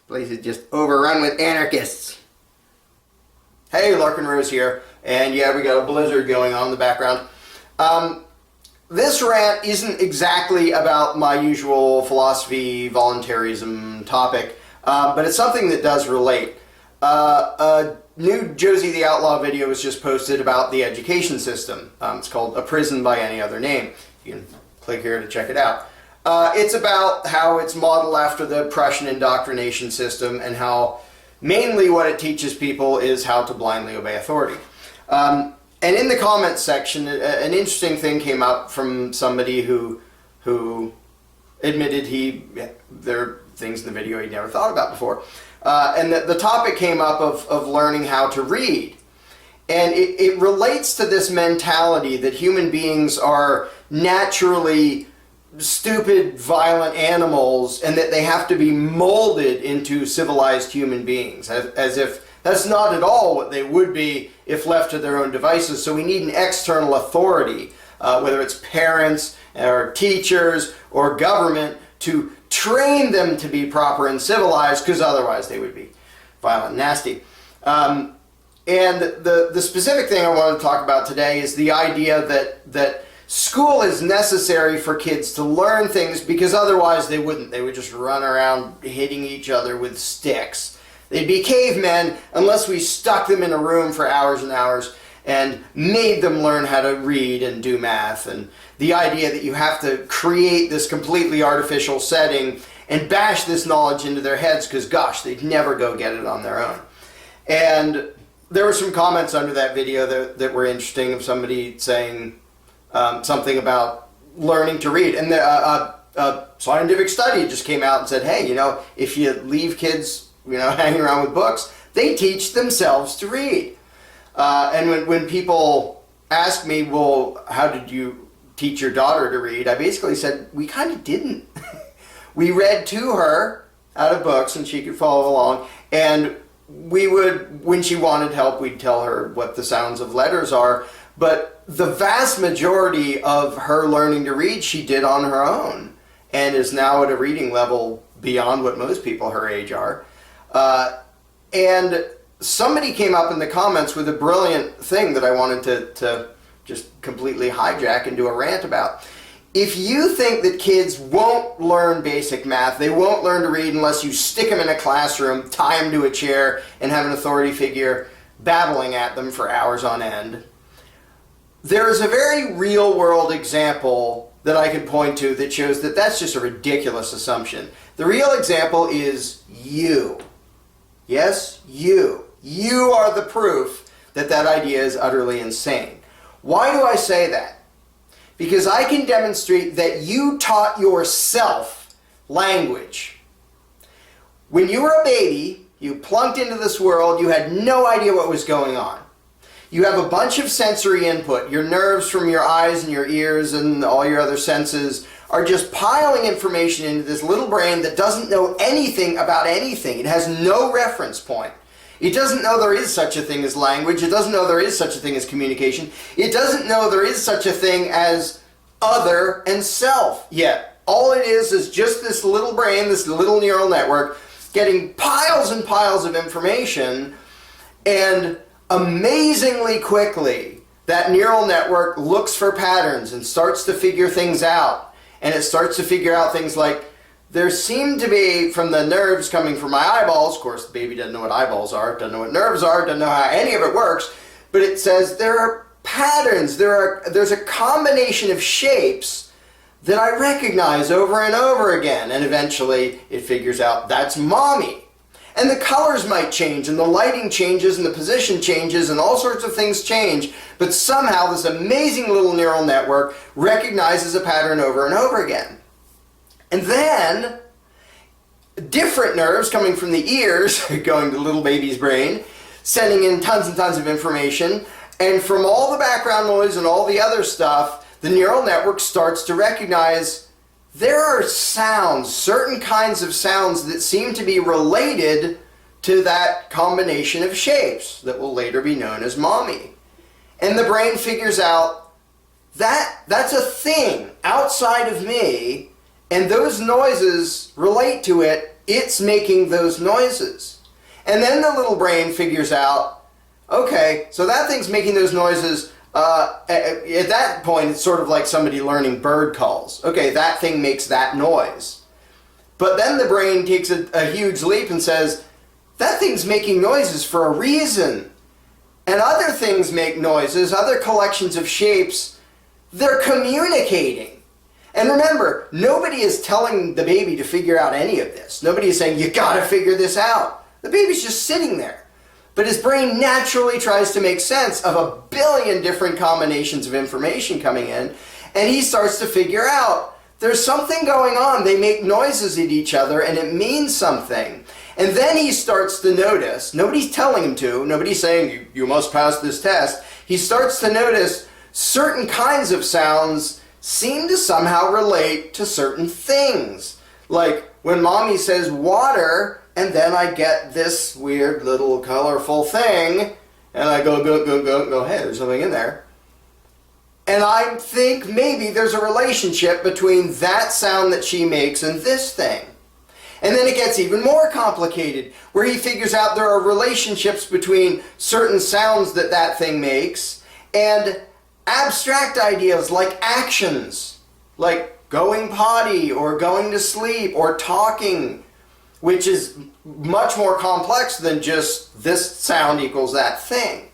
Place is just overrun with anarchists. Hey, Larken Rose here, and yeah, we got a blizzard going on in the background. This rant isn't exactly about my usual philosophy, voluntarism topic, but it's something that does relate. A new Josie the Outlaw video was just posted about the education system. It's called A Prison by Any Other Name. You can click here to check it out. It's about how it's modeled after the Prussian indoctrination system and how mainly what it teaches people is how to blindly obey authority. And in the comments section, an interesting thing came up from somebody who admitted there are things in the video he'd never thought about before. And the topic came up of learning how to read. And it relates to this mentality that human beings are naturally stupid, violent animals, and that they have to be molded into civilized human beings, as if that's not at all what they would be if left to their own devices. So we need an external authority, whether it's parents or teachers or government, to train them to be proper and civilized, because otherwise they would be violent and nasty. And the specific thing I want to talk about today is the idea that school is necessary for kids to learn things, because otherwise they wouldn't. They would just run around hitting each other with sticks. They'd be cavemen unless we stuck them in a room for hours and hours and made them learn how to read and do math. And the idea that you have to create this completely artificial setting and bash this knowledge into their heads, because gosh, they'd never go get it on their own. And there were some comments under that video that were interesting, of somebody saying something about learning to read. And a scientific study just came out and said, hey, if you leave kids, hanging around with books, they teach themselves to read. And when people ask me, well, how did you teach your daughter to read? I basically said, we kind of didn't. We read to her out of books and she could follow along. And we would, when she wanted help, we'd tell her what the sounds of letters are. But the vast majority of her learning to read, she did on her own, and is now at a reading level beyond what most people her age are. And somebody came up in the comments with a brilliant thing that I wanted to just completely hijack and do a rant about. If you think that kids won't learn basic math, they won't learn to read unless you stick them in a classroom, tie them to a chair, and have an authority figure babbling at them for hours on end, there is a very real-world example that I can point to that shows that that's just a ridiculous assumption. The real example is you. Yes, you. You are the proof that that idea is utterly insane. Why do I say that? Because I can demonstrate that you taught yourself language. When you were a baby, you plunked into this world, you had no idea what was going on. You have a bunch of sensory input. Your nerves from your eyes and your ears and all your other senses are just piling information into this little brain that doesn't know anything about anything. It has no reference point. It doesn't know there is such a thing as language. It doesn't know there is such a thing as communication. It doesn't know there is such a thing as other and self yet. All it is just this little brain, this little neural network, getting piles and piles of information, and amazingly quickly, that neural network looks for patterns and starts to figure things out. And it starts to figure out things like, there seem to be, from the nerves coming from my eyeballs, of course the baby doesn't know what eyeballs are, doesn't know what nerves are, doesn't know how any of it works, but it says there are patterns, there's a combination of shapes that I recognize over and over again. And eventually it figures out that's mommy. And the colors might change, and the lighting changes, and the position changes, and all sorts of things change, but somehow this amazing little neural network recognizes a pattern over and over again. And then, different nerves coming from the ears, going to the little baby's brain, sending in tons and tons of information, and from all the background noise and all the other stuff, the neural network starts to recognize there are sounds, certain kinds of sounds that seem to be related to that combination of shapes that will later be known as mommy. And the brain figures out that that's a thing outside of me, and those noises relate to it, it's making those noises. And then the little brain figures out, okay, so that thing's making those noises. At that point, it's sort of like somebody learning bird calls. Okay, that thing makes that noise. But then the brain takes a huge leap and says, that thing's making noises for a reason. And other things make noises, other collections of shapes, they're communicating. And remember, nobody is telling the baby to figure out any of this. Nobody is saying, you gotta figure this out. The baby's just sitting there. But his brain naturally tries to make sense of a billion different combinations of information coming in, and he starts to figure out there's something going on. They make noises at each other, and it means something. And then he starts to notice, nobody's telling him to, nobody's saying, you must pass this test. He starts to notice certain kinds of sounds seem to somehow relate to certain things. Like when mommy says water, and then I get this weird little colorful thing, and I go, hey, there's something in there. And I think maybe there's a relationship between that sound that she makes and this thing. And then it gets even more complicated, where he figures out there are relationships between certain sounds that that thing makes and abstract ideas like actions, like going potty or going to sleep or talking, which is much more complex than just this sound equals that thing.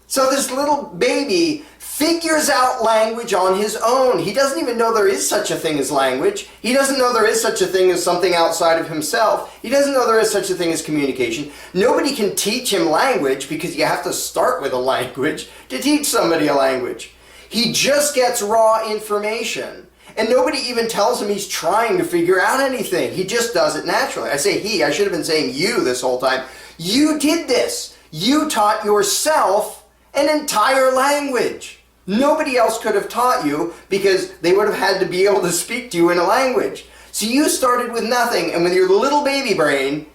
So this little baby figures out language on his own. He doesn't even know there is such a thing as language. He doesn't know there is such a thing as something outside of himself. He doesn't know there is such a thing as communication. Nobody can teach him language because you have to start with a language to teach somebody a language. He just gets raw information. And nobody even tells him he's trying to figure out anything. He just does it naturally. I say he, I should have been saying you this whole time. You did this. You taught yourself an entire language. Nobody else could have taught you because they would have had to be able to speak to you in a language. So you started with nothing, and with your little baby brain,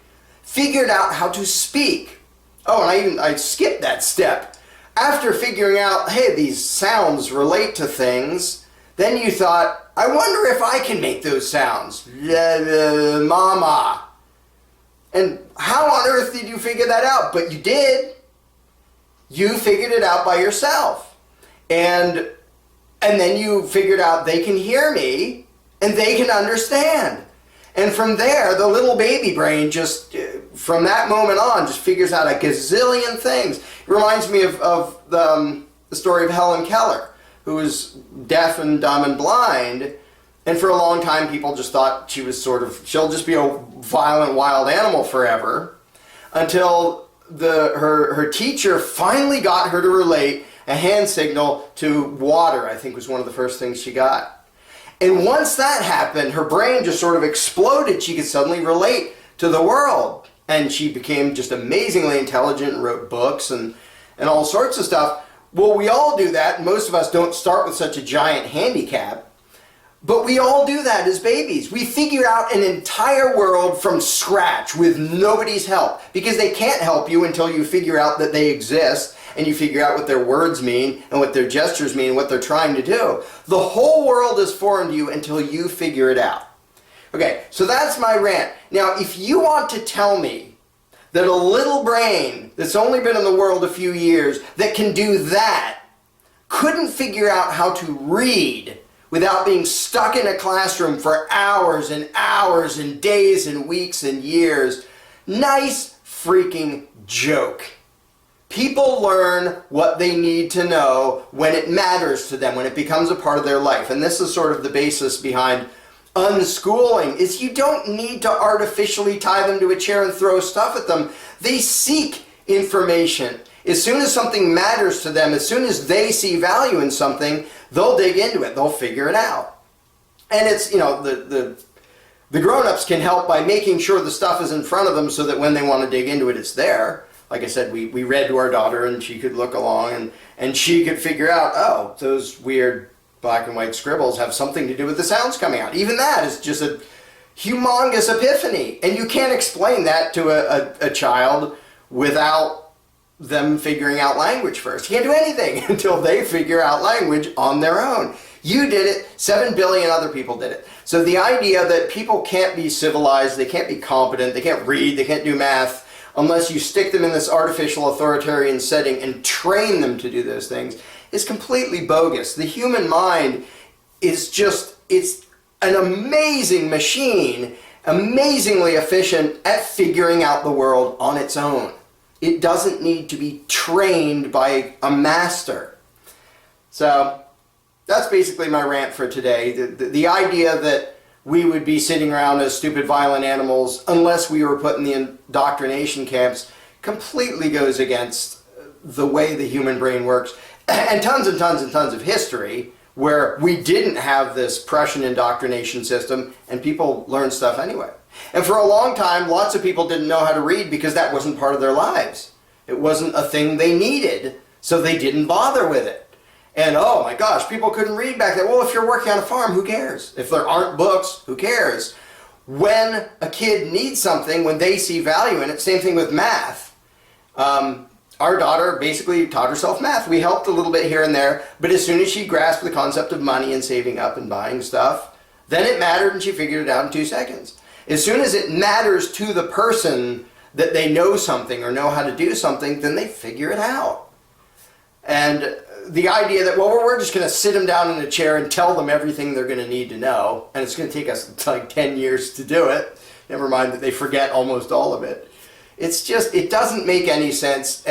figured out how to speak. Oh, and I skipped that step. After figuring out, hey, these sounds relate to things, then you thought, I wonder if I can make those sounds. Mama. And how on earth did you figure that out? But you did. You figured it out by yourself. And then you figured out they can hear me and they can understand. And from there, the little baby brain just, from that moment on, just figures out a gazillion things. It reminds me of the story of Helen Keller, who was deaf and dumb and blind. And for a long time, people just thought she was she'll just be a violent wild animal forever, until her teacher finally got her to relate a hand signal to water, I think was one of the first things she got. And once that happened, her brain just sort of exploded. She could suddenly relate to the world. And she became just amazingly intelligent and wrote books and all sorts of stuff. Well, we all do that. Most of us don't start with such a giant handicap. But we all do that as babies. We figure out an entire world from scratch with nobody's help. Because they can't help you until you figure out that they exist, and you figure out what their words mean, and what their gestures mean, and what they're trying to do. The whole world is foreign to you until you figure it out. Okay, so that's my rant. Now, if you want to tell me that a little brain that's only been in the world a few years that can do that couldn't figure out how to read without being stuck in a classroom for hours and hours and days and weeks and years, nice freaking joke. People learn what they need to know when it matters to them, when it becomes a part of their life. And this is sort of the basis behind unschooling, is you don't need to artificially tie them to a chair and throw stuff at them. They seek information. As soon as something matters to them, as soon as they see value in something, they'll dig into it. They'll figure it out. And it's, the grown-ups can help by making sure the stuff is in front of them so that when they want to dig into it, it's there. Like I said, we read to our daughter and she could look along and she could figure out, oh, those weird black and white scribbles have something to do with the sounds coming out. Even that is just a humongous epiphany. And you can't explain that to a child without them figuring out language first. You can't do anything until they figure out language on their own. You did it. 7 billion other people did it. So the idea that people can't be civilized, they can't be competent, they can't read, they can't do math, unless you stick them in this artificial authoritarian setting and train them to do those things, is completely bogus. The human mind is just, it's an amazing machine, amazingly efficient at figuring out the world on its own. It doesn't need to be trained by a master. So that's basically my rant for today. The idea that we would be sitting around as stupid, violent animals unless we were put in the indoctrination camps completely goes against the way the human brain works. And tons and tons and tons of history where we didn't have this Prussian indoctrination system and people learned stuff anyway. And for a long time, lots of people didn't know how to read because that wasn't part of their lives. It wasn't a thing they needed, so they didn't bother with it. And oh my gosh, people couldn't read back then. Well, if you're working on a farm, who cares? If there aren't books, who cares? When a kid needs something, when they see value in it, same thing with math. Our daughter basically taught herself math. We helped a little bit here and there, but as soon as she grasped the concept of money and saving up and buying stuff, then it mattered and she figured it out in 2 seconds. As soon as it matters to the person that they know something or know how to do something, then they figure it out. And the idea that, well, we're just going to sit them down in a chair and tell them everything they're going to need to know, and it's going to take us like 10 years to do it, never mind that they forget almost all of it. It's just, it doesn't make any sense,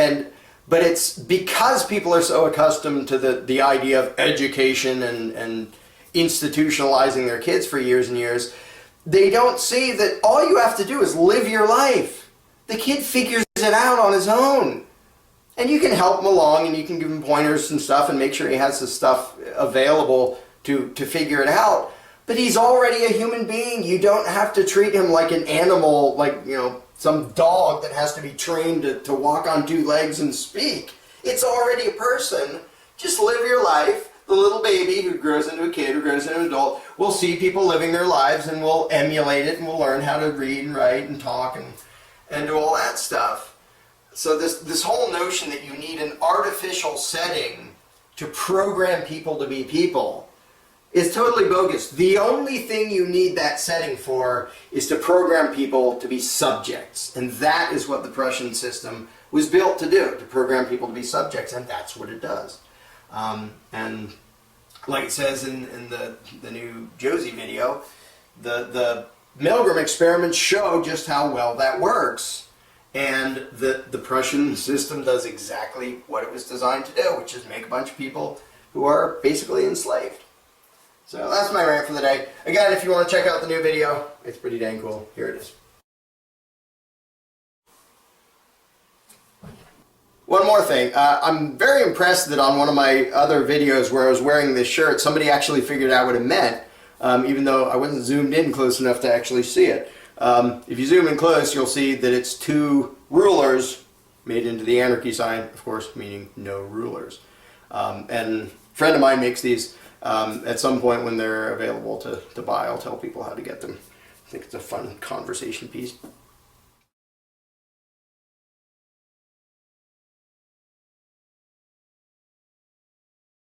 but it's because people are so accustomed to the idea of education and institutionalizing their kids for years and years, they don't see that all you have to do is live your life. The kid figures it out on his own. And you can help him along and you can give him pointers and stuff and make sure he has the stuff available to figure it out. But he's already a human being. You don't have to treat him like an animal, like, you know, some dog that has to be trained to walk on 2 legs and speak. It's already a person. Just live your life. The little baby who grows into a kid, who grows into an adult, will see people living their lives and will emulate it and will learn how to read and write and talk and do all that stuff. So this whole notion that you need an artificial setting to program people to be people is totally bogus. The only thing you need that setting for is to program people to be subjects. And that is what the Prussian system was built to do, to program people to be subjects, and that's what it does. And like it says in the new Josie video, the Milgram experiments show just how well that works. And the Prussian system does exactly what it was designed to do, which is make a bunch of people who are basically enslaved. So that's my rant for the day. Again, if you want to check out the new video, it's pretty dang cool. Here it is. One more thing. I'm very impressed that on one of my other videos where I was wearing this shirt, somebody actually figured out what it meant, even though I wasn't zoomed in close enough to actually see it. If you zoom in close, you'll see that it's 2 rulers made into the anarchy sign, of course, meaning no rulers. And a friend of mine makes these. At some point when they're available to buy, I'll tell people how to get them. I think it's a fun conversation piece.